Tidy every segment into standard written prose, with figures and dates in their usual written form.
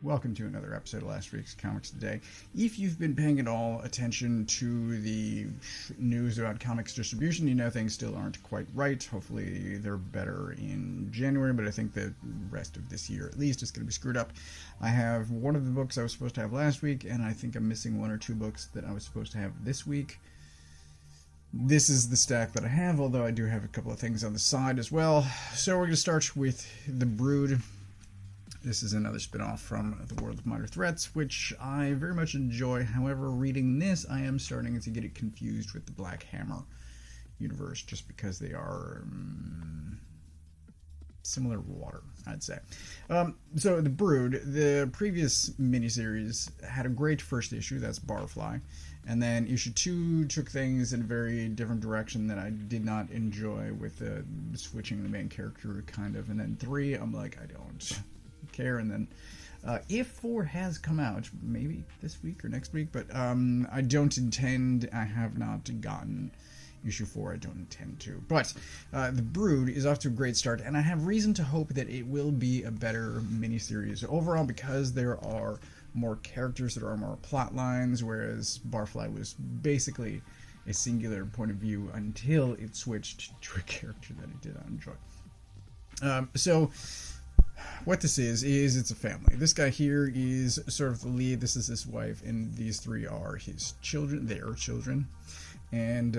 welcome to another episode of last week's Comics Today. If you've been paying at all attention to the news about comics distribution, you know things still aren't quite right. Hopefully they're better in January, but I think the rest of this year at least is going to be screwed up. I have one of the books I was supposed to have last week, and I think I'm missing one or two books that I was supposed to have this week. This is the stack that I have, although I do have a couple of things on the side as well. So we're going to start with The Brood. This is another spin-off from The World of Minor Threats, which I very much enjoy. However, reading this, I am starting to get it confused with the Black Hammer universe, just because they are similar water, I'd say. So The Brood, the previous miniseries, had a great first issue, that's Barfly. And then issue 2 took things in a very different direction that I did not enjoy, with switching the main character, kind of. And then 3, I'm like, I don't care. And then if 4 has come out, maybe this week or next week, but I don't intend, I have not gotten issue 4, I don't intend to. But The Brood is off to a great start, and I have reason to hope that it will be a better miniseries overall, because there are more characters, there are more plot lines, whereas Barfly was basically a singular point of view until it switched to a character that I did not enjoy. So what this is it's a family. This guy here is sort of the lead. This is his wife, and these 3 are his children, their children. And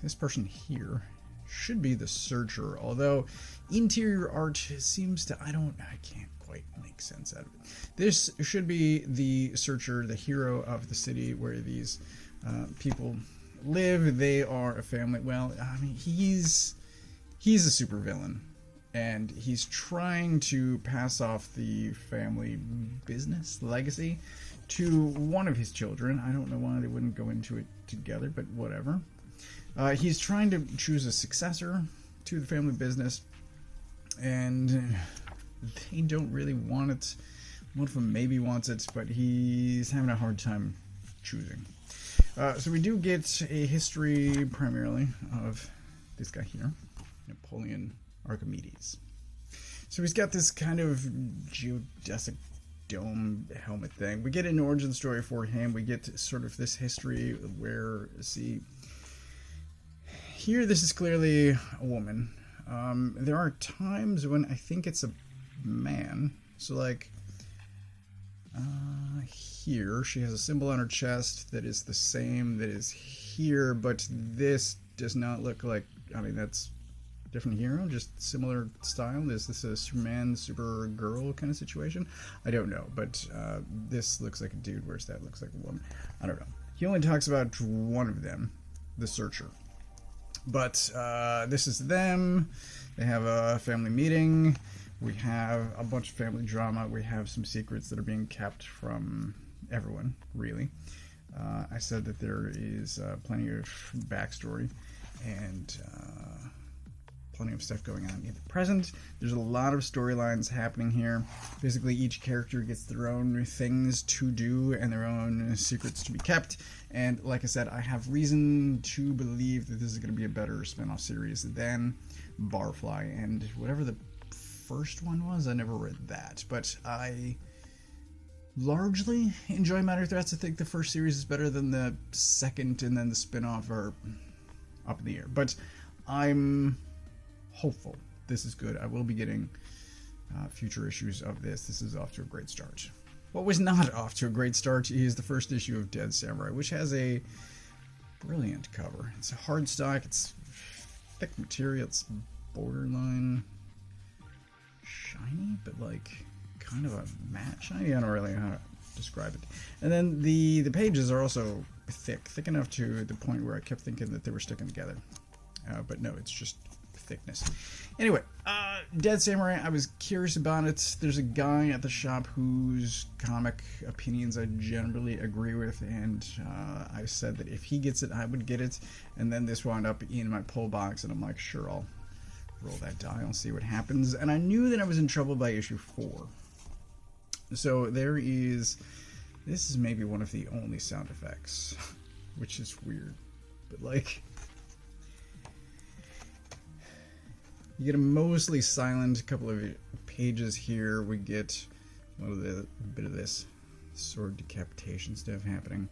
this person here should be the searcher, although interior art seems to, I can't quite make sense out of it. This should be the searcher, the hero of the city where these people live. They are a family. Well, I mean, he's a supervillain, and he's trying to pass off the family business legacy to one of his children. I don't know why they wouldn't go into it together, but whatever. He's trying to choose a successor to the family business, and they don't really want it. One of them maybe wants it, but he's having a hard time choosing. So we do get a history primarily of this guy here, Napoleon Archimedes. So he's got this kind of geodesic dome helmet thing. We get an origin story for him. We get sort of this history where, see, here this is clearly a woman. There are times when I think it's a man. So like here she has a symbol on her chest that is the same that is here, but this does not look like, I mean, that's different hero, just similar style. Is this a Superman, Supergirl kind of situation? I don't know, but this looks like a dude, whereas that looks like a woman. I don't know. He only talks about one of them, the Searcher. But this is them. They have a family meeting. We have a bunch of family drama. We have some secrets that are being kept from everyone, really. I said that there is plenty of backstory and plenty of stuff going on in the present. There's a lot of storylines happening here. Basically, each character gets their own things to do and their own secrets to be kept. And like I said, I have reason to believe that this is going to be a better spin-off series than Barfly. And whatever the first one was, I never read that. But I largely enjoy Minor Threats. I think the first series is better than the second, and then the spin-off are up in the air. But I'm hopeful this is good. I will be getting future issues of this. This is off to a great start. What was not off to a great start is the first issue of Dead Samurai, which has a brilliant cover. It's a hardstock, it's thick material, it's borderline shiny, but like kind of a matte shiny. I don't really know how to describe it. And then the pages are also thick enough to the point where I kept thinking that they were sticking together. But no, it's just thickness. Anyway, Dead Samurai, I was curious about it. There's a guy at the shop whose comic opinions I generally agree with, and I said that if he gets it, I would get it. And then this wound up in my pull box, and I'm like, sure, I'll roll that die, I'll see what happens. And I knew that I was in trouble by issue 4. So there is, this is maybe one of the only sound effects, which is weird, but like, you get a mostly silent couple of pages here. We get a bit of this sword decapitation stuff happening.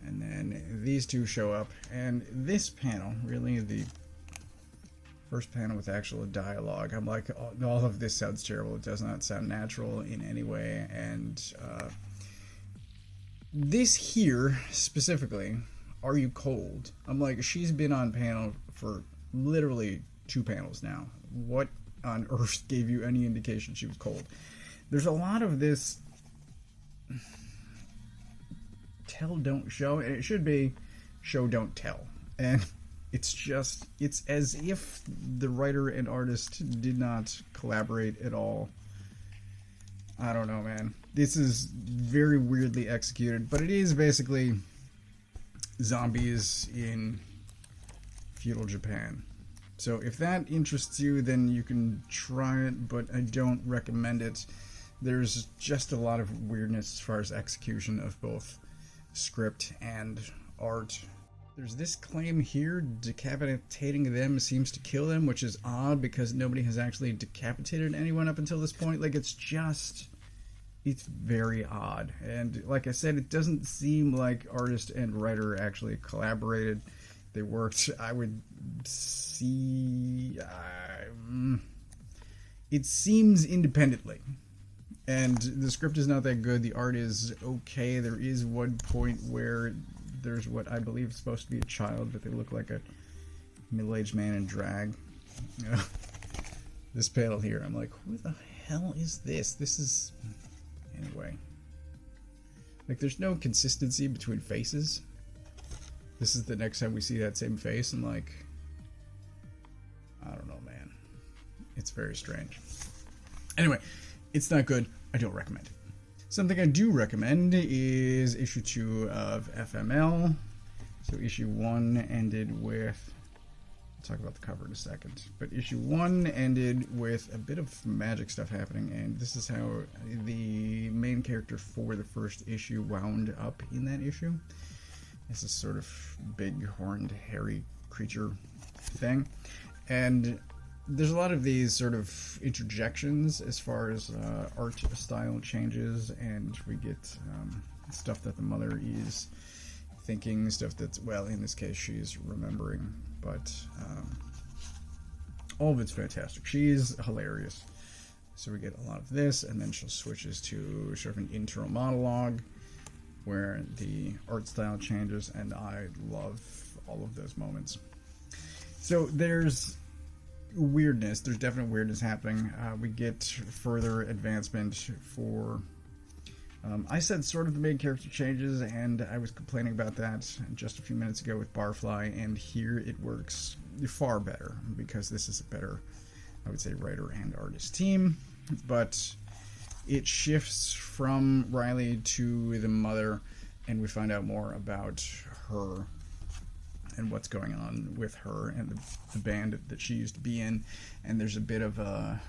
And then these two show up, and this panel, really the first panel with actual dialogue, I'm like, all of this sounds terrible. It does not sound natural in any way. And this here, specifically, are you cold? I'm like, she's been on panel for literally 2 panels now. What on earth gave you any indication she was cold? There's a lot of this tell, don't show, and it should be show, don't tell. And it's as if the writer and artist did not collaborate at all. I don't know, man. This is very weirdly executed, but it is basically zombies in feudal Japan. So if that interests you, then you can try it, but I don't recommend it. There's just a lot of weirdness as far as execution of both script and art. There's this claim here, decapitating them seems to kill them, which is odd because nobody has actually decapitated anyone up until this point. Like, it's very odd. And like I said, it doesn't seem like artist and writer actually collaborated. They worked, I would see, it seems independently. And the script is not that good. The art is okay. There is one point where there's what I believe is supposed to be a child, but they look like a middle-aged man in drag. This panel here, I'm like, who the hell is this? This is... Anyway. Like, there's no consistency between faces. This is the next time we see that same face, and like... I don't know, man. It's very strange. Anyway, it's not good. I don't recommend it. Something I do recommend is issue 2 of FML. So issue 1 ended with... I'll talk about the cover in a second. But issue 1 ended with a bit of magic stuff happening, and this is how the main character for the first issue wound up in that issue. It's a sort of big, horned, hairy creature thing. And there's a lot of these sort of interjections as far as art style changes, and we get stuff that the mother is thinking, stuff that's, well, in this case, she's remembering, but all of it's fantastic. She's hilarious. So we get a lot of this, and then she switches to sort of an internal monologue where the art style changes, and I love all of those moments. So there's weirdness. There's definite weirdness happening. We get further advancement for... I said sort of the main character changes, and I was complaining about that just a few minutes ago with Barfly, and here it works far better, because this is a better, I would say, writer and artist team. But it shifts from Riley to the mother, and we find out more about her and what's going on with her and the band that she used to be in. And there's a bit of a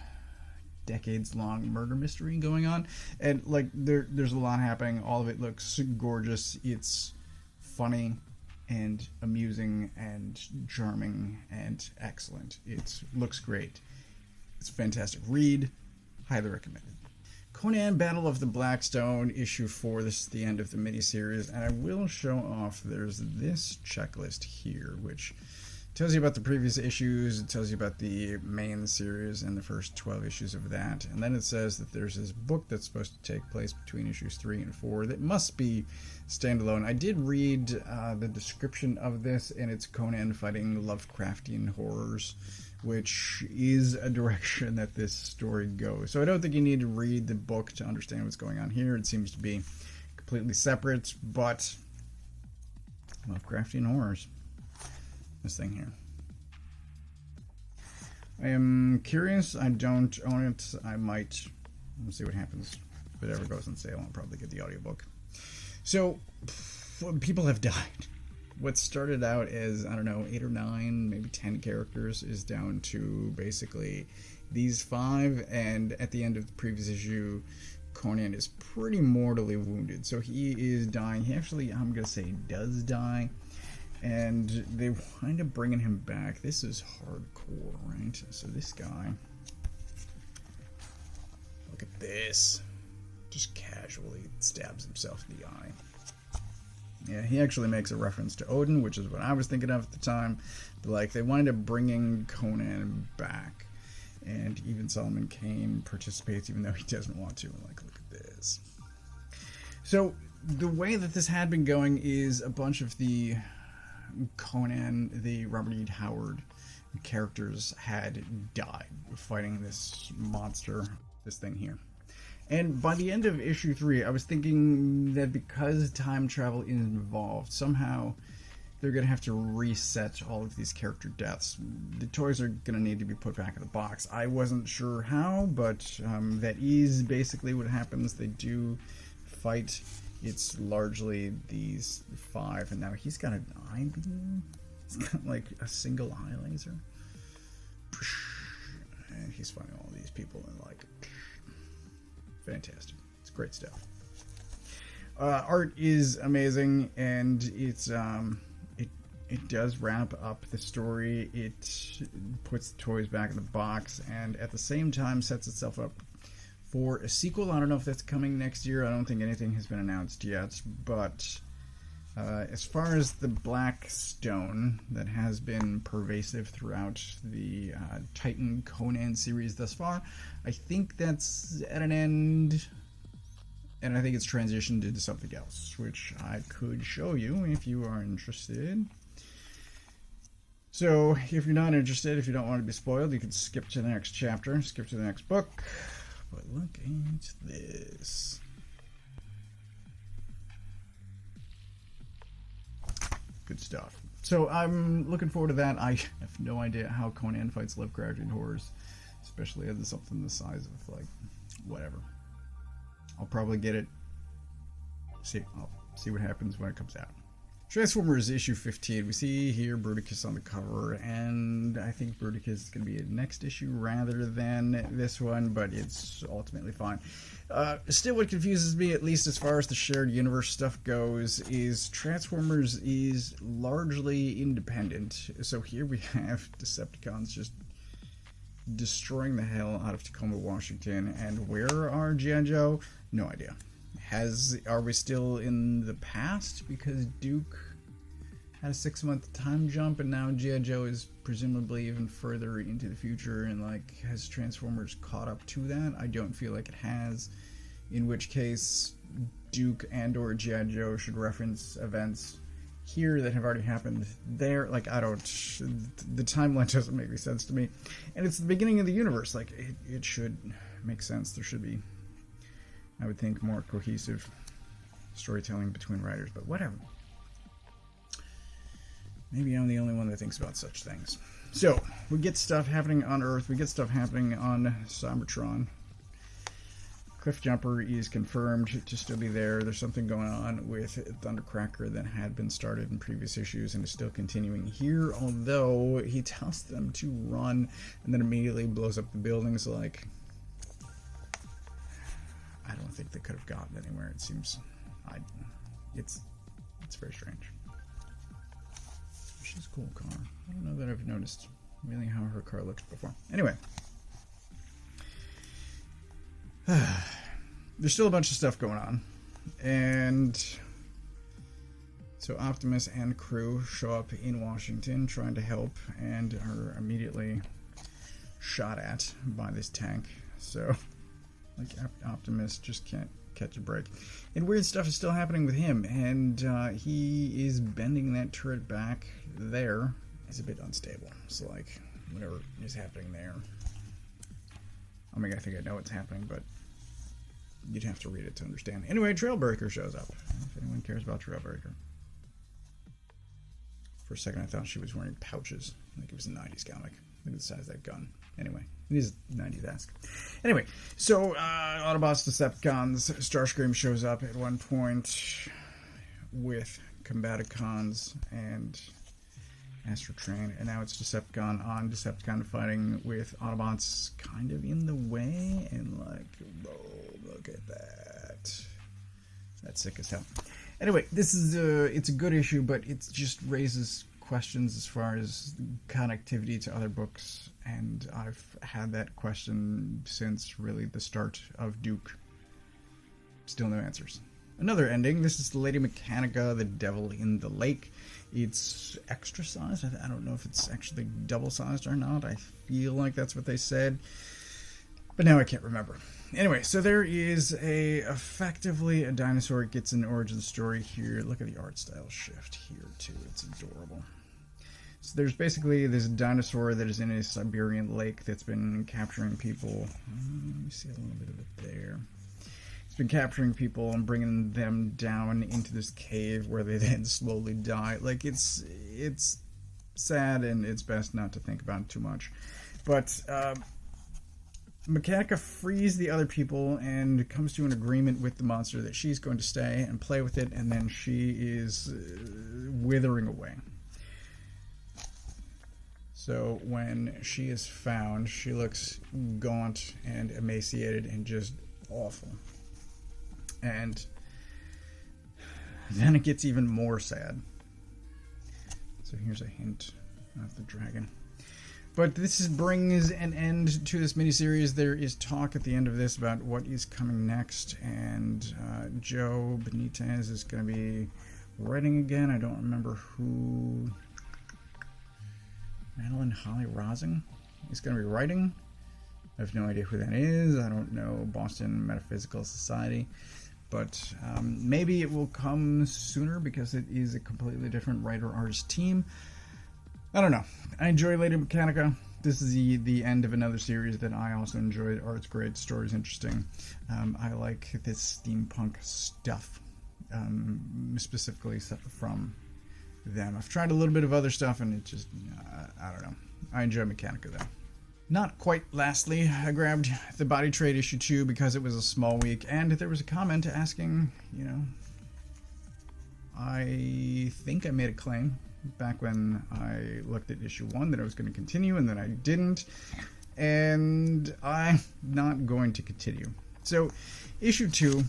decades-long murder mystery going on, and like there's a lot happening. All of it looks gorgeous. It's funny and amusing and charming and excellent. It looks great. It's a fantastic read. Highly recommended. Conan Battle of the Blackstone, issue 4. This is the end of the miniseries, and I will show off. There's this checklist here, which tells you about the previous issues. It tells you about the main series and the first 12 issues of that. And then it says that there's this book that's supposed to take place between issues 3 and 4 that must be standalone. I did read the description of this, and it's Conan fighting Lovecraftian horrors, which is a direction that this story goes. So I don't think you need to read the book to understand what's going on here. It seems to be completely separate, but Lovecraftian horrors. This thing here. I am curious. I don't own it. I might. We'll see what happens. If it ever goes on sale, I'll probably get the audiobook. So, people have died. What started out as, I don't know, 8 or 9, maybe 10 characters is down to basically these 5, and at the end of the previous issue, Conan is pretty mortally wounded. So he is dying. He actually, I'm going to say, does die. And they wind up bringing him back. This is hardcore, right? So this guy, look at this. just casually stabs himself in the eye. Yeah, he actually makes a reference to Odin, which is what I was thinking of at the time. But, like, they wanted to bringing Conan back, and even Solomon Kane participates, even though he doesn't want to. Like, look at this. So, the way that this had been going is a bunch of the Conan, the Robert E. Howard characters had died fighting this monster, this thing here. And by the end of issue 3, I was thinking that because time travel is involved, somehow they're going to have to reset all of these character deaths. The toys are going to need to be put back in the box. I wasn't sure how, but that is basically what happens. They do fight. It's largely these 5, and now he's got an eye beam. He's got like a single eye laser. And he's fighting all these people and like... fantastic. It's great stuff. Art is amazing, and it's it does wrap up the story. It puts the toys back in the box, and at the same time sets itself up for a sequel. I don't know if that's coming next year. I don't think anything has been announced yet, but as far as the Black Stone that has been pervasive throughout the Titan Conan series thus far, I think that's at an end, and I think it's transitioned into something else, which I could show you if you are interested. So, if you're not interested, if you don't want to be spoiled, you can skip to the next chapter, skip to the next book. But look at this. Good stuff. So I'm looking forward to that. I have no idea how Conan fights Lovecraftian horrors, especially as something the size of, like, whatever. I'll probably get it. I'll see what happens when it comes out. Transformers issue 15. We see here Bruticus on the cover, and I think Bruticus is going to be a next issue rather than this one, but it's ultimately fine. Still, what confuses me, at least as far as the shared universe stuff goes, is Transformers is largely independent. So here we have Decepticons just destroying the hell out of Tacoma, Washington, and where are G.I. Joe? No idea. Are we still in the past because Duke had a 6-month time jump, and now G.I. Joe is presumably even further into the future, and like has Transformers caught up to that? I don't feel like it has, in which case Duke and or G.I. Joe should reference events here that have already happened there. Like, I don't, the timeline doesn't make any sense to me, and it's the beginning of the universe. Like, it should make sense. There should be, I would think, more cohesive storytelling between writers, but whatever. Maybe I'm the only one that thinks about such things. So, we get stuff happening on Earth, we get stuff happening on Cybertron. Cliffjumper is confirmed to still be there. There's something going on with Thundercracker that had been started in previous issues and is still continuing here, although he tells them to run and then immediately blows up the buildings. Like, I don't think they could have gotten anywhere. It seems, it's very strange. She's a cool car. I don't know that I've noticed really how her car looks before. Anyway, there's still a bunch of stuff going on, and so Optimus and crew show up in Washington trying to help and are immediately shot at by this tank. So, like, Optimus just can't catch a break. And weird stuff is still happening with him, and he is bending that turret back there. It's a bit unstable, so like whatever is happening there, I mean, I think I know what's happening, but you'd have to read it to understand. Anyway, Trailbreaker shows up, if anyone cares about Trailbreaker. For a second I thought she was wearing pouches, like it was a 90s comic. Look at the size of that gun. Anyway, it is 90s-esque. Anyway, so Autobots, Decepticons, Starscream shows up at one point with Combaticons and Astrotrain, and now it's Decepticon on Decepticon fighting with Autobots kind of in the way, and like, oh, look at that. That's sick as hell. Anyway, this is it's a good issue, but it just raises questions as far as connectivity to other books, and I've had that question since really the start of Duke. Still no answers. Another ending. This is Lady Mechanika, the Devil in the Lake. It's extra sized. I don't know if it's actually double sized or not. I feel like that's what they said, but now I can't remember. Anyway, so there is effectively a dinosaur. It gets an origin story here. Look at the art style shift here too. It's adorable. So there's basically this dinosaur that is in a Siberian lake that's been capturing people. Let me see a little bit of it there. It's been capturing people and bringing them down into this cave where they then slowly die. Like, it's sad, and it's best not to think about it too much. But Mechanika frees the other people and comes to an agreement with the monster that she's going to stay and play with it, and then she is withering away. So when she is found, she looks gaunt and emaciated and just awful. And then it gets even more sad. So here's a hint of the dragon. But this brings an end to this miniseries. There is talk at the end of this about what is coming next. And Joe Benitez is going to be writing again. I don't remember who. Madeline Holly Rosing is going to be writing. I have no idea who that is. I don't know Boston Metaphysical Society. But maybe it will come sooner because it is a completely different writer-artist team. I don't know. I enjoy Lady Mechanika. This is the end of another series that I also enjoyed. Art's great, story's interesting. I like this steampunk stuff, specifically from them. I've tried a little bit of other stuff, and it just, I don't know. I enjoy Mechanika, though. Not quite lastly, I grabbed the Body Trade issue 2 because it was a small week, and there was a comment asking, I think I made a claim back when I looked at issue 1 that I was going to continue, and then I didn't, and I'm not going to continue. So, issue 2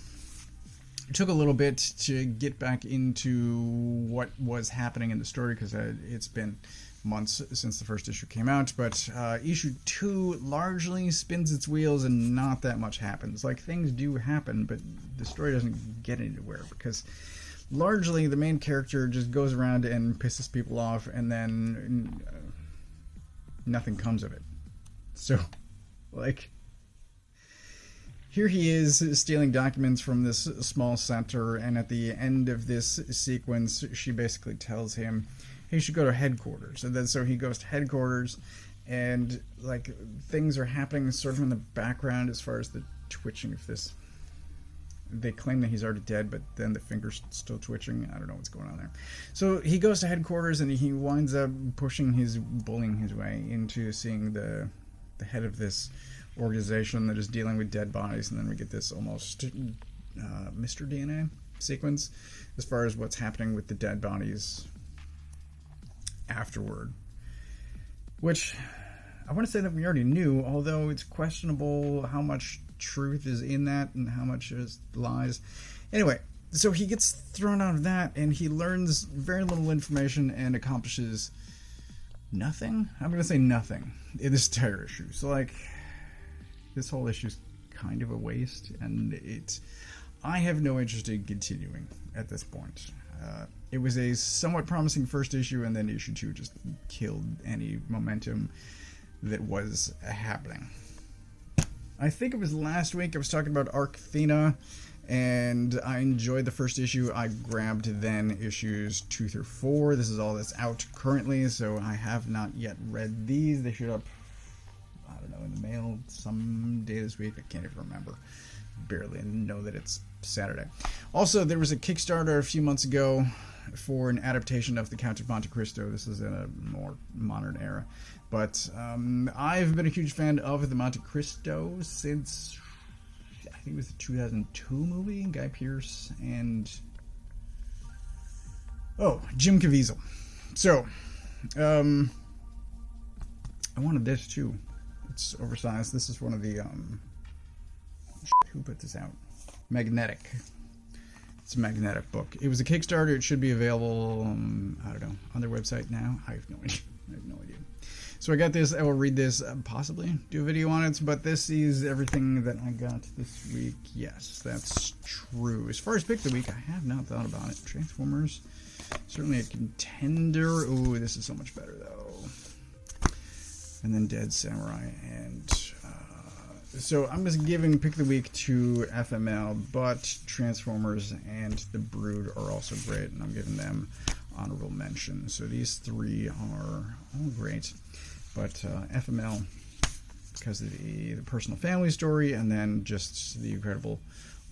took a little bit to get back into what was happening in the story because it's been months since the first issue came out, but issue 2 largely spins its wheels and not that much happens. Like, things do happen, but the story doesn't get anywhere because largely the main character just goes around and pisses people off, and then nothing comes of it. So, like, here he is stealing documents from this small center, and at the end of this sequence, she basically tells him he should go to headquarters. And then so he goes to headquarters, and like things are happening sort of in the background as far as the twitching of this. They claim that he's already dead, but then the finger's still twitching. I don't know what's going on there. So he goes to headquarters, and he winds up bullying his way into seeing the head of this organization that is dealing with dead bodies, and then we get this almost Mr. DNA sequence as far as what's happening with the dead bodies afterward, which I want to say that we already knew, although it's questionable how much truth is in that and how much is lies. Anyway, so he gets thrown out of that, and he learns very little information and accomplishes nothing. I'm going to say nothing in this entire issue. So, like, this whole issue is kind of a waste, and I have no interest in continuing at this point. It was a somewhat promising first issue, and then issue 2 just killed any momentum that was happening. I think it was last week I was talking about Athena, and I enjoyed the first issue. I grabbed then issues 2 through 4. This is all that's out currently, so I have not yet read these. They showed up, I don't know, in the mail some day this week. I can't even remember. Barely know that it's Saturday. Also, there was a Kickstarter a few months ago for an adaptation of The Count of Monte Cristo. This is in a more modern era. But I've been a huge fan of the Monte Cristo since, I think it was the 2002 movie, Guy Pearce and Jim Caviezel. So, I wanted this too. It's oversized. This is one of the who put this out? Magnetic. It's a Magnetic book. It was a Kickstarter. It should be available, I don't know, on their website now. I have no idea. So I got this. I will read this, possibly do a video on it, but this is everything that I got this week. Yes, that's true. As far as pick of the week, I have not thought about it. Transformers, certainly a contender. Ooh, this is so much better, though. And then Dead Samurai. And so I'm just giving pick of the week to FML, but Transformers and The Brood are also great, and I'm giving them honorable mention. So these three are all great. But FML, because of the personal family story, and then just the incredible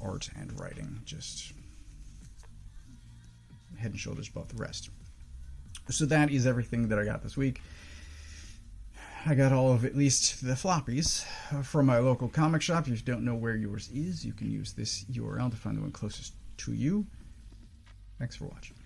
art and writing, just head and shoulders above the rest. So that is everything that I got this week. I got all of at least the floppies from my local comic shop. If you don't know where yours is, you can use this URL to find the one closest to you. Thanks for watching.